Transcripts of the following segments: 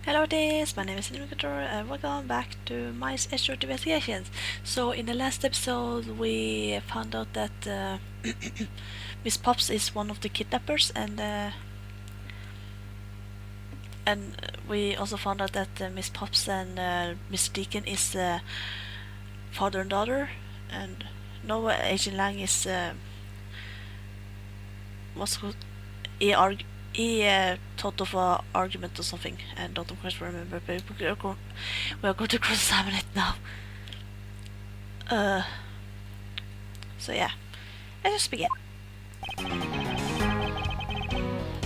Hello this, my name is Investgations and welcome back to my Edgeworth Investigations. So in the last episode we found out that Miss Pops is one of the kidnappers and we also found out that Miss Pops and Mr. Deacon is father and daughter, and Noah Agent Lang is what's called he thought of an argument or something, and don't of course remember, but we are going to cross-examine it now. So yeah, let's just begin.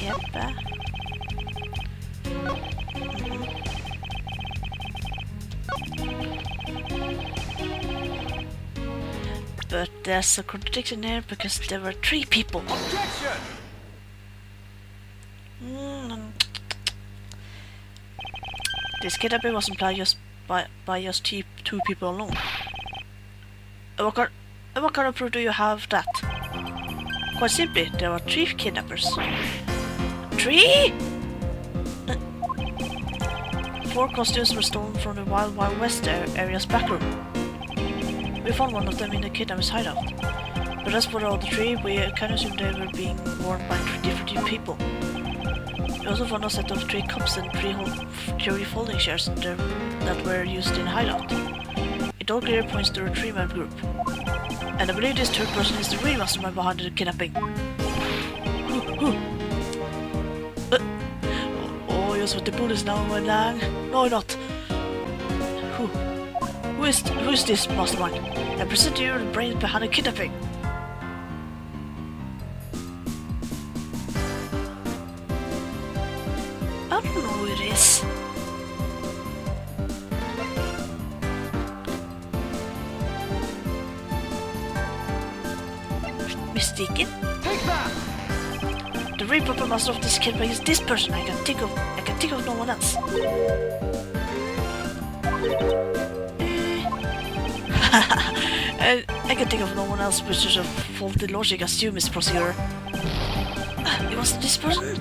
Yep. But there's a contradiction here because there were 3 people. Objection! This kidnapping was implied just by just 2 people alone. What kind of proof do you have that? Quite simply, there were 3 kidnappers. 3? 4 costumes were stolen from the Wild West area's backroom. We found one of them in the kidnapper's hideout. But as for the other 3, we can assume they were being worn by 3 different people. We also found a set of 3 cups and 3 folding chairs that were used in the hideout. It all clearly points to a 3-man group. And I believe this 3rd person is the real mastermind behind the kidnapping. Oh, you're with the police now, Lang. No, not. Who is this mastermind? I present you the brains behind the kidnapping. I don't know who it is. Mistaken? Take that! The real proper master of this kidnapping is this person. I can think of no one else. I can think of no one else, which is a faulty logic, assume, Mr. Prosecutor. It wasn't this person?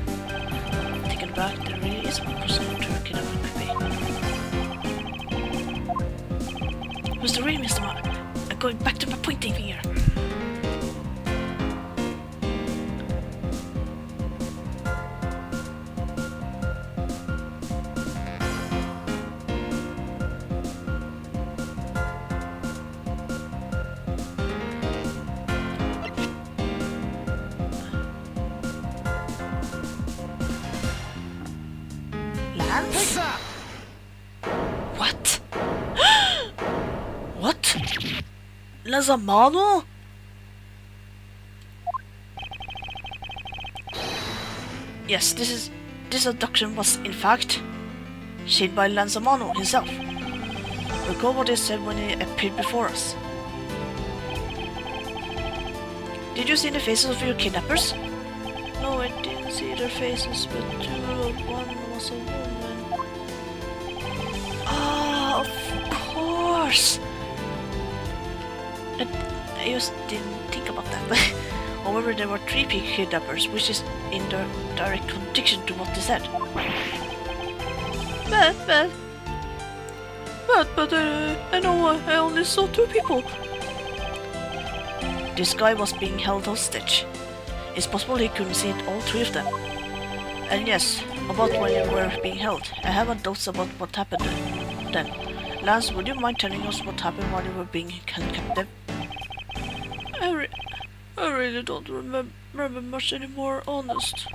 Thinking back, there really is one person who turned kidnapping could be. Who's the real Mr. I'm going back to my pointing finger. Take that! What? What? Lazamano? Yes, this abduction was in fact shaped by Lanzamano himself. Recall what he said when he appeared before us. Did you see the faces of your kidnappers? No, I didn't see their faces, but one was a woman. Ah, of course! I just didn't think about that. However, there were 3 kidnappers, which is in direct contradiction to what they said. But I know I only saw 2 people. This guy was being held hostage. It's possible he couldn't see all 3 of them. And yes, about when they were being held, I have doubts about what happened then. Lance, would you mind telling us what happened while you were being held captive? I really don't remember much anymore, honest.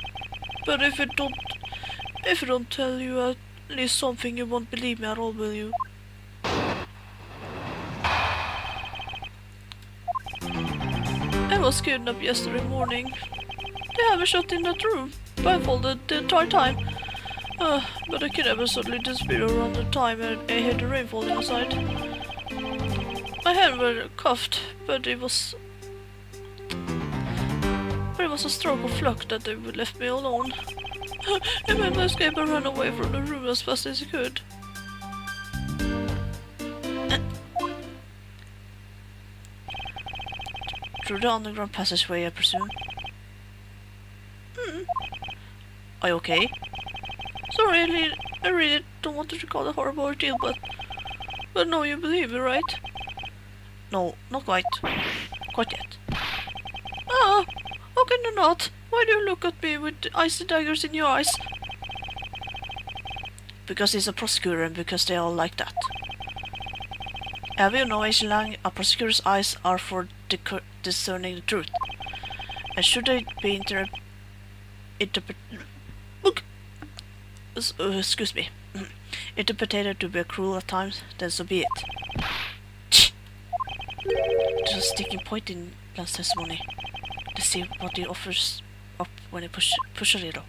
But if I don't tell you at least something, you won't believe me at all, will you? I was kidnapped yesterday morning. They have me shut in that room, blindfolded the entire time. But the kidnapper suddenly disappeared around the time and I heard the rain falling outside. My hands were cuffed, but it was a stroke of luck that they left me alone. I made my escape and ran away from the room as fast as I could. Through the underground passageway, I presume. Are you okay? Sorry, I really don't want to recall a horrible ordeal, but no, you believe me, right? No, not quite. Quite yet. Ah, how can you not? Why do you look at me with icy daggers in your eyes? Because he's a prosecutor and because they all like that. Have you know, Asian Lang, a prosecutor's eyes are for discerning the truth. And should they be interpreted to be cruel at times, then so be it. There's a sticking point in Bland's testimony. Let's see what he offers up when he push a little.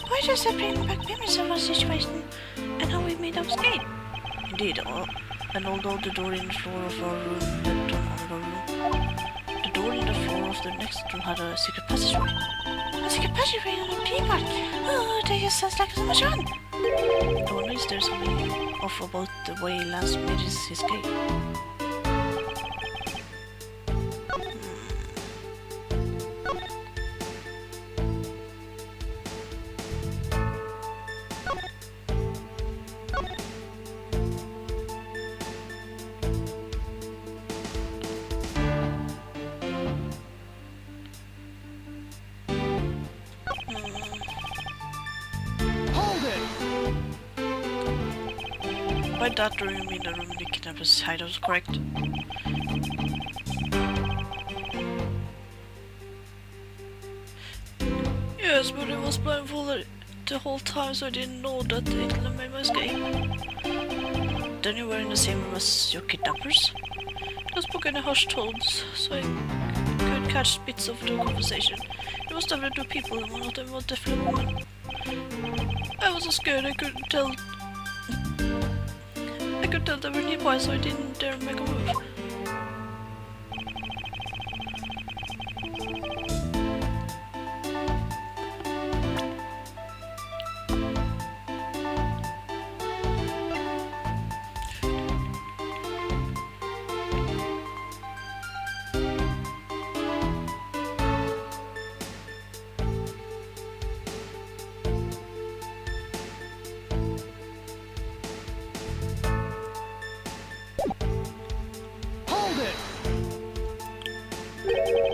Why does that bring back memories of our situation and how we made our escape? Indeed, and although the door in the floor of our room led to another room, the door in the floor of the next room had a secret passageway. A secret passageway on a teapot! Oh, that just sounds like so much fun! I wonder if there's something off about the way Lance made his escape. By that do you mean the room in the kidnapper's hideout, correct? Yes, but it was blindfolded the whole time, so I didn't know that it made my escape. Then you were in the same room as your kidnappers? I spoke in a hushed tones, so I could catch bits of the conversation. It was definitely two people, and one of them was definitely a woman. I was so scared I couldn't tell. I could tell they were nearby, so I didn't dare make a move.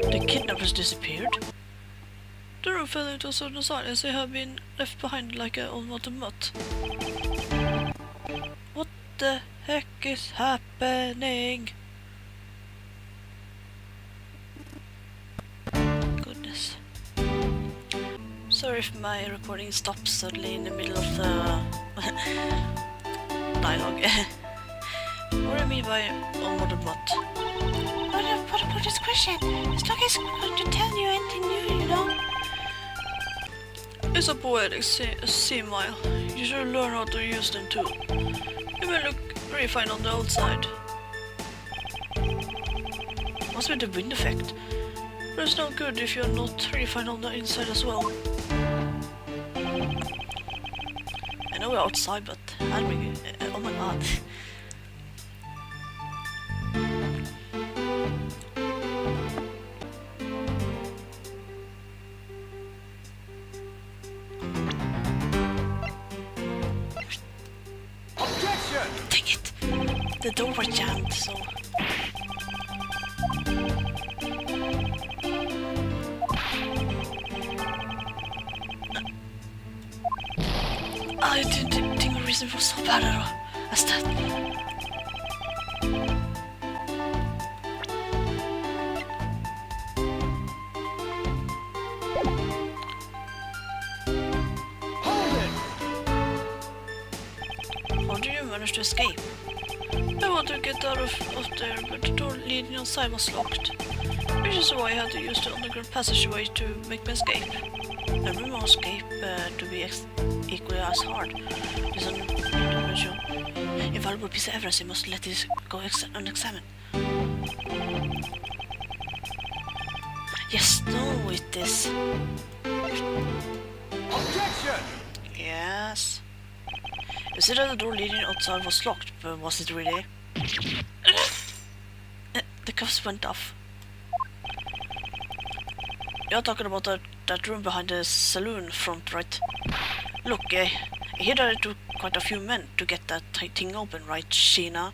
The kidnappers disappeared. The room fell into a sudden silence. They have been left behind like an unwanted mutt. What the heck is happening? Goodness. Sorry if my recording stops suddenly in the middle of the dialogue. What do I mean by unwanted mutt? What about this question? It's like it's going to tell you anything new, you know? It's a poetic simile. You should learn how to use them too. You may look pretty fine on the outside. Must be the wind effect. But it's no good if you're not really fine on the inside as well. I know we're outside, but oh my god. Dang it! The door was jammed, so... I didn't think the reason was so bad at all as that. How did you manage to escape? I wanted to get out of there, but the door leading outside was locked. Which is why I had to use the underground passageway to make my escape. A rumor escape to be equally as hard. It's an invaluable piece of evidence. You must let this go unexamined. Yes, no, it is. Objection! Yes. You said that the door leading outside was locked, but was it really? The cuffs went off. You're talking about that room behind the saloon front, right? Look, I hear that it took quite a few men to get that thing open, right, Sheena?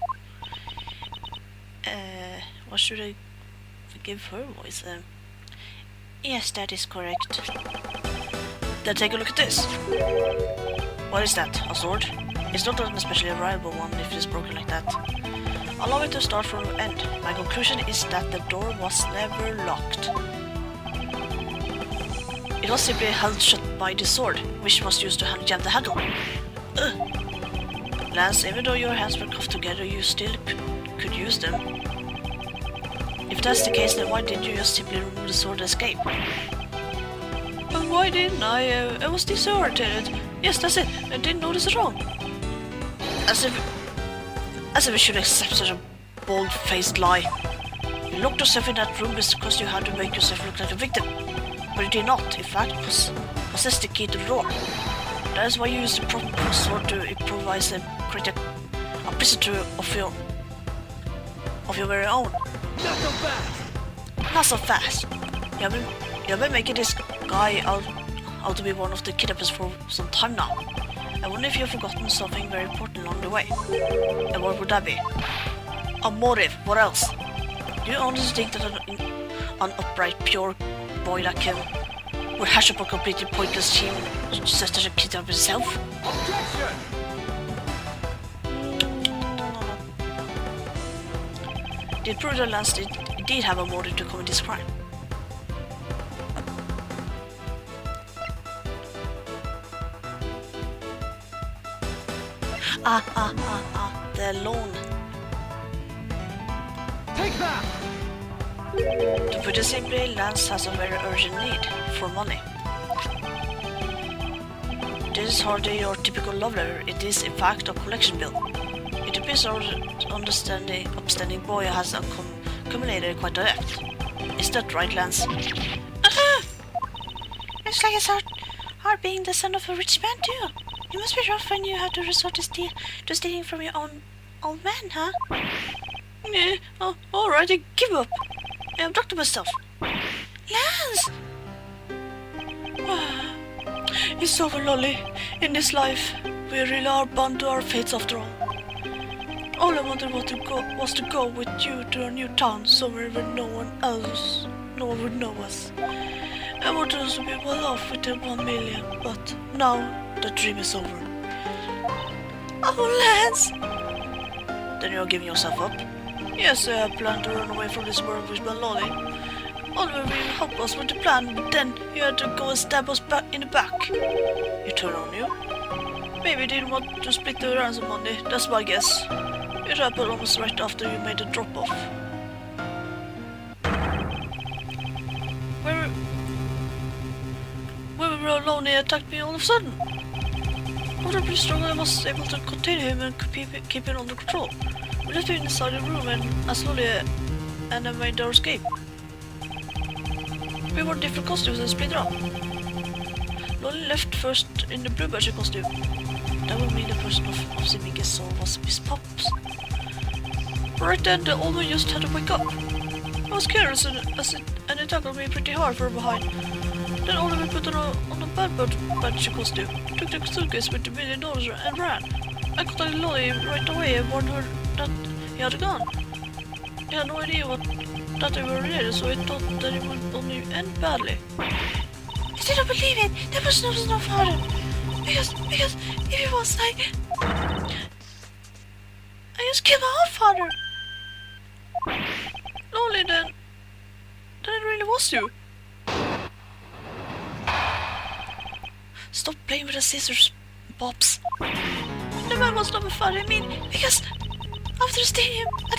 What should I give her voice? Yes, that is correct. Then take a look at this. What is that? A sword? It's not an especially reliable one if it is broken like that. Allow me to start from the end. My conclusion is that the door was never locked. It was simply held shut by the sword, which was used to jam the handle. Lance, even though your hands were cuffed together, you still could use them. If that's the case, then why didn't you just simply remove the sword and escape? But why didn't I? I was disoriented. Yes, that's it. I didn't notice it wrong. As if I should accept such a bold-faced lie. You locked yourself in that room because you had to make yourself look like a victim. But you did not, in fact, possess the key to the door. That is why you used the proper sword to improvise and create a prisoner of your very own. Not so fast! Not so fast. You have been making this guy out to be one of the kidnappers for some time now. I wonder if you've forgotten something very important along the way. And what would that be? A motive. What else? Do you honestly think that an upright, pure boy like him would hash up a completely pointless scheme just to kidnap himself? Objection! Did prove that Lance did have a motive to commit this crime. The loan. Take that! To put it simply, Lance has a very urgent need for money. This is hardly your typical love letter, it is in fact a collection bill. It appears our upstanding boy has accumulated quite a debt. Is that right, Lance? Looks like it's hard being the son of a rich man too. It must be rough when you have to resort to stealing from your own old man, huh? Yeah, alright, I give up. I abducted myself. Lance! It's over, Lolly. In this life, we really are bound to our fates after all. All I wanted was to go with you to a new town, somewhere where no one would know us. I wanted us to be well off with the 1 million, but now the dream is over. Oh, Lance! Then you're giving yourself up? Yes, I had planned to run away from this world with my Lolly. Oliver really helped us with the plan, but then you had to go and stab us back in the back. You turned on you? Maybe you didn't want to split the ransom money, that's my guess. It happened almost right after you made the drop-off. Where we were alone, he attacked me all of a sudden. After pretty strong, I was able to contain him and keep him under control. We left him inside the room and slowly and I made our escape. We wore different costumes and split up. Lolly left first in the blue badger costume. That would mean the person of Simike's soul was Miss Pops. Right then, the old man just had to wake up. I was careless and it tackled me pretty hard from behind. Then Oliver put on a bad badger costume, took the suitcase with the $1 million and ran. I contacted Lolly right away and warned her that he had gone. He had no idea that they were related, so I thought that it would only end badly. I didn't believe it! That person was no father! Because if it was I just killed my own father! Lolly, then it really was you. Stop playing with the scissors, Bobs. The man was not my father, I mean, because After at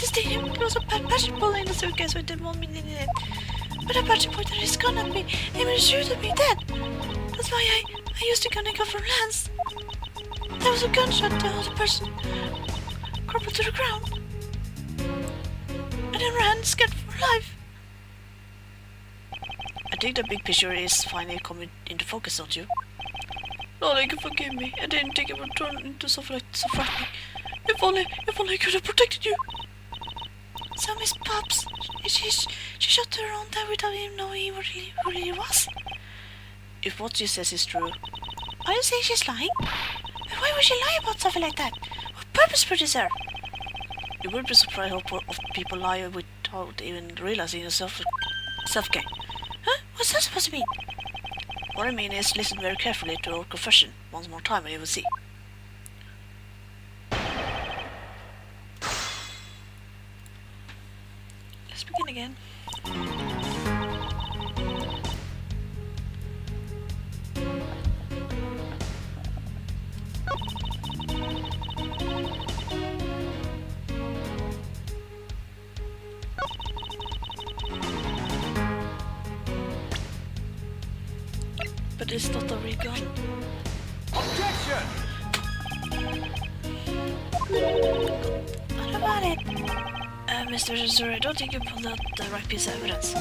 the stadium, there was a patching bullet in the suitcase with the 1 million in it. But the patching pointed his gun at me, aiming to shoot at me dead. That's why I used the gun and got from Lance. There was a gunshot, the other person crumpled to the ground. And then ran, scared for life. I think the big picture is finally coming into focus, don't you? Lord, you can forgive me. I didn't think it would turn into so frightening. If only I could have protected you. So Miss Pops, she shot her own dad without even knowing who he was. If what she says is true, are you saying she's lying? But why would she lie about something like that? What purpose would it serve? You would be surprised how people lie without even realizing it's self-gain. Huh? What's that supposed to mean? What I mean is, listen very carefully to our confession once more time and you will see. Let's begin again. But it's not a real gun. Objection! What about it? Mr. Sir, I don't think you pulled out the right piece of evidence.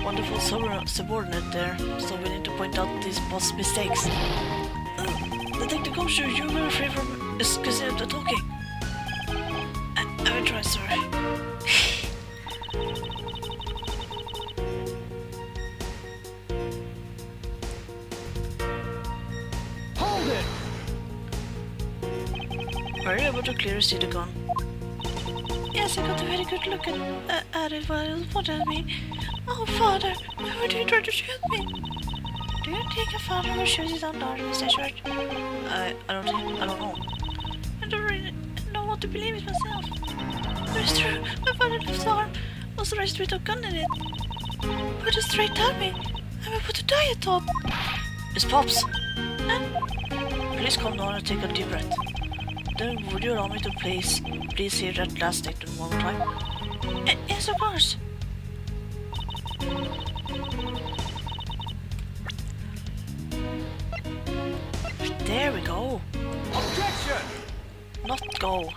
Wonderful subordinate there, so willing to point out these boss mistakes. Detective Comsure, you were afraid from excusing the talking. I will try, sir. Hold it! Were you able to clearly see the gun? Yes, I got a very good look at it while it was pointed at me. Oh, Father, why would you try to shoot me? Do you think a father will shoot his own daughter, Mr. Edgeworth? I don't know. I don't really know what to believe it myself. But it's true, my father left arm was raised with a gun in it. Put it straight at me. I'm about to die at top. Miss Pops! Please calm down and take a deep breath. Then would you allow me to please hear that last statement one more time? Yes, of course. There we go. Objection! Not go.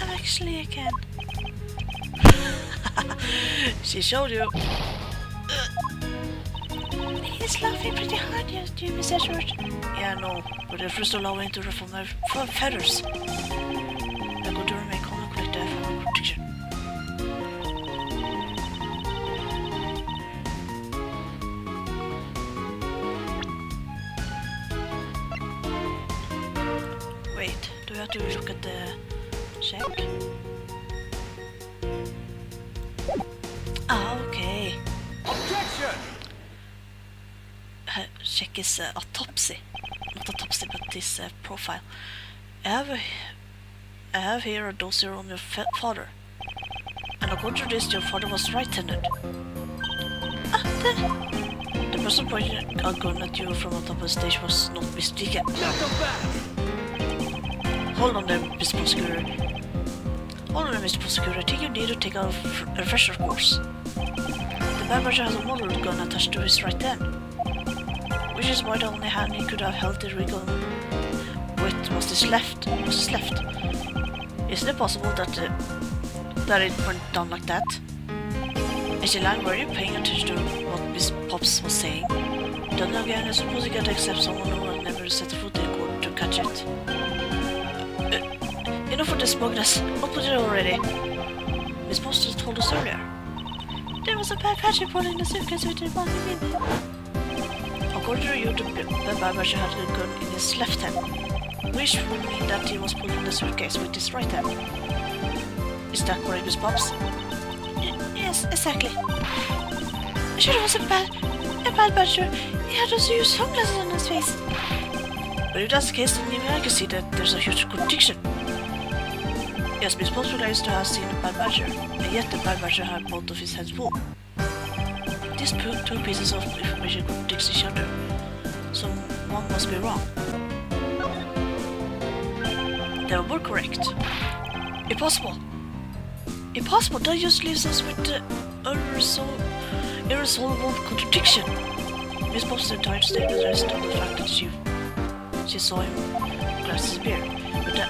Actually, I can. She showed you. He's laughing pretty hard, you Miss Edgeworth. Yeah, I know, but I first allow him to ruffle my feathers. I'm going to remain calm and collect the family protection. Wait, do we have to look at the check? Ah, okay. Objection! Check his autopsy. Not autopsy, but his profile. I have here a dossier on your father. And according to this, your father was right-handed. The person pointing a gun at you from on top of the stage was not mistaken. Knock him back! Hold on there, Mr. Prosecutor. I think you need to take a refresher course. The barber has a model gun attached to his right hand, which is why the only hand he could have held the gun with was his left. Isn't it possible that it went down like that? Is the line, were you paying attention to what Miss Pops was saying? Then again, I suppose you gotta accept someone who had never set foot in court to catch it. Enough of this smugness. What was it already? Miss Pops told us earlier. There was a bad patching bullet in the suitcase with the 1 million. According to you, the barber had a gun in his left hand, which would mean that he was pulling the suitcase with his right hand. Is that correct, Miss Pops? Yes, exactly. Sure, it was a bad badger. He had also used sunglasses on his face. But if that's the case, then even I can see that there's a huge contradiction. Yes, Miss Pops claims to have seen a bad badger, and yet the bad badger had both of his heads full. These two pieces of information contradict each other, so one must be wrong. They were both correct. Impossible. Impossible, that just leaves us with the irresolvable contradiction. Miss Bob's entire statement rests on the fact that she saw him glass his beer. But then,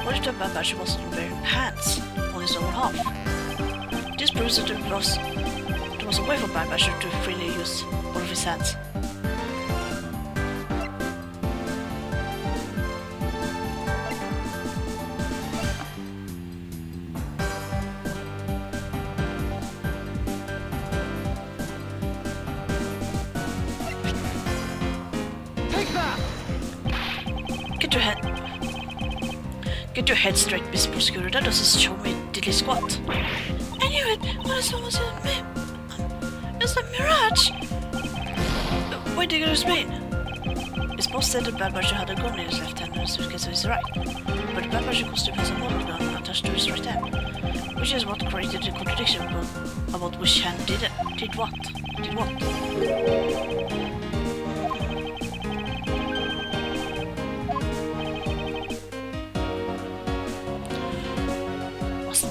what if the Bad Badger wasn't wearing pants on his lower half? This proves that there was a way for Bad Badger to freely use one of his hands. Get your head straight, Miss Prosecutor. That doesn't show me diddly squat. I knew it! What is almost it's a mirage! What do you guys mean? Miss Boss said the Bad Badger had a gun in his left hand and a suitcase in his right. But the Bad Badger costume has a model gun attached to his right hand. Which is what created the contradiction about which hand did it. Did what?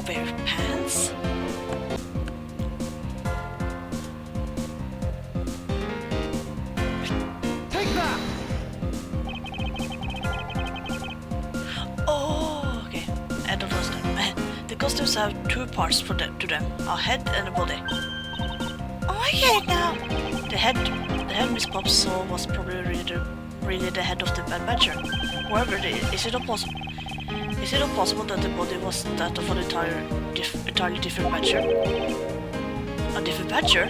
Wear pants? Take that! Oh, okay. I don't understand. The costumes have two parts to them, a head and a body. Oh, I get it now. The head Miss Bob saw was probably really the head of the Bad Badger. However, is it possible? Is it possible that the body was that of an entirely different badger? A different badger?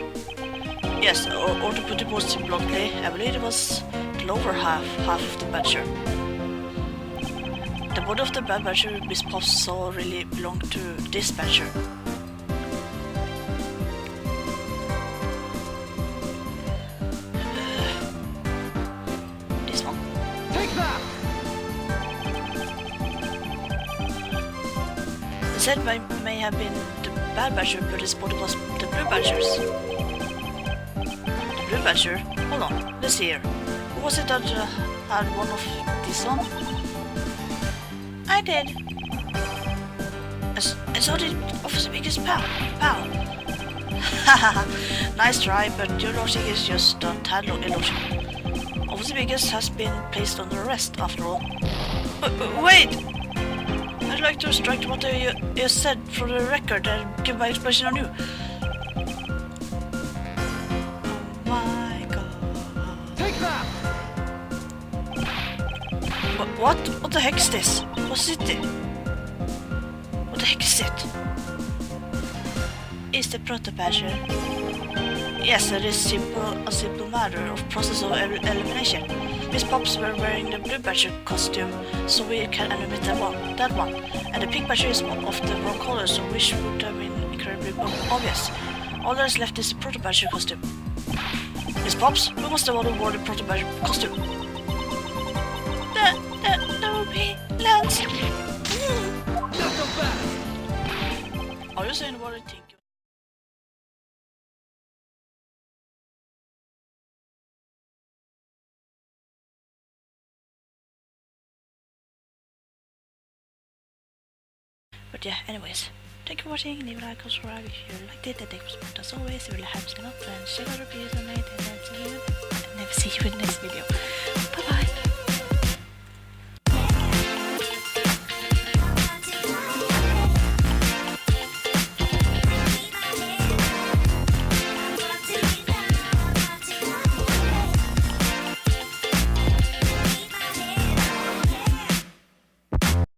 Yes, or to put it more bluntly, I believe it was the lower half of the badger. The body of the Bad Badger Miss Puff saw really belonged to this badger. This one? Take that! The head may have been the Bad Badger, but his body was the Blue Badger's. The Blue Badger? Hold on, let's see here. Who was it that had one of these on? I did. And so did Officer Biggest Pal. Haha, nice try, but your logic is just a tad illogical. Officer Biggest has been placed under arrest, after all. Wait! I'd like to strike what you said for the record and give my expression on you. Oh my god. Take that! What? What the heck is this? What's it? What the heck is it? Is the Proto-Badger? Yes, it is a simple matter of process of elimination. Miss Pops were wearing the Blue Badger costume, so we can eliminate that one. And the Pink Badger is of the wrong color, so which would have been incredibly obvious. All that is left is the Proto-Badger costume. Miss Pops, who was the one who wore the Proto-Badger costume? That would be Lance. Are you saying what I think? But yeah, anyways, thank you for watching, leave a like or subscribe if you liked it, and thank you for support as always, it really helps a lot, and check out the reviews on it, and then see you in the next video.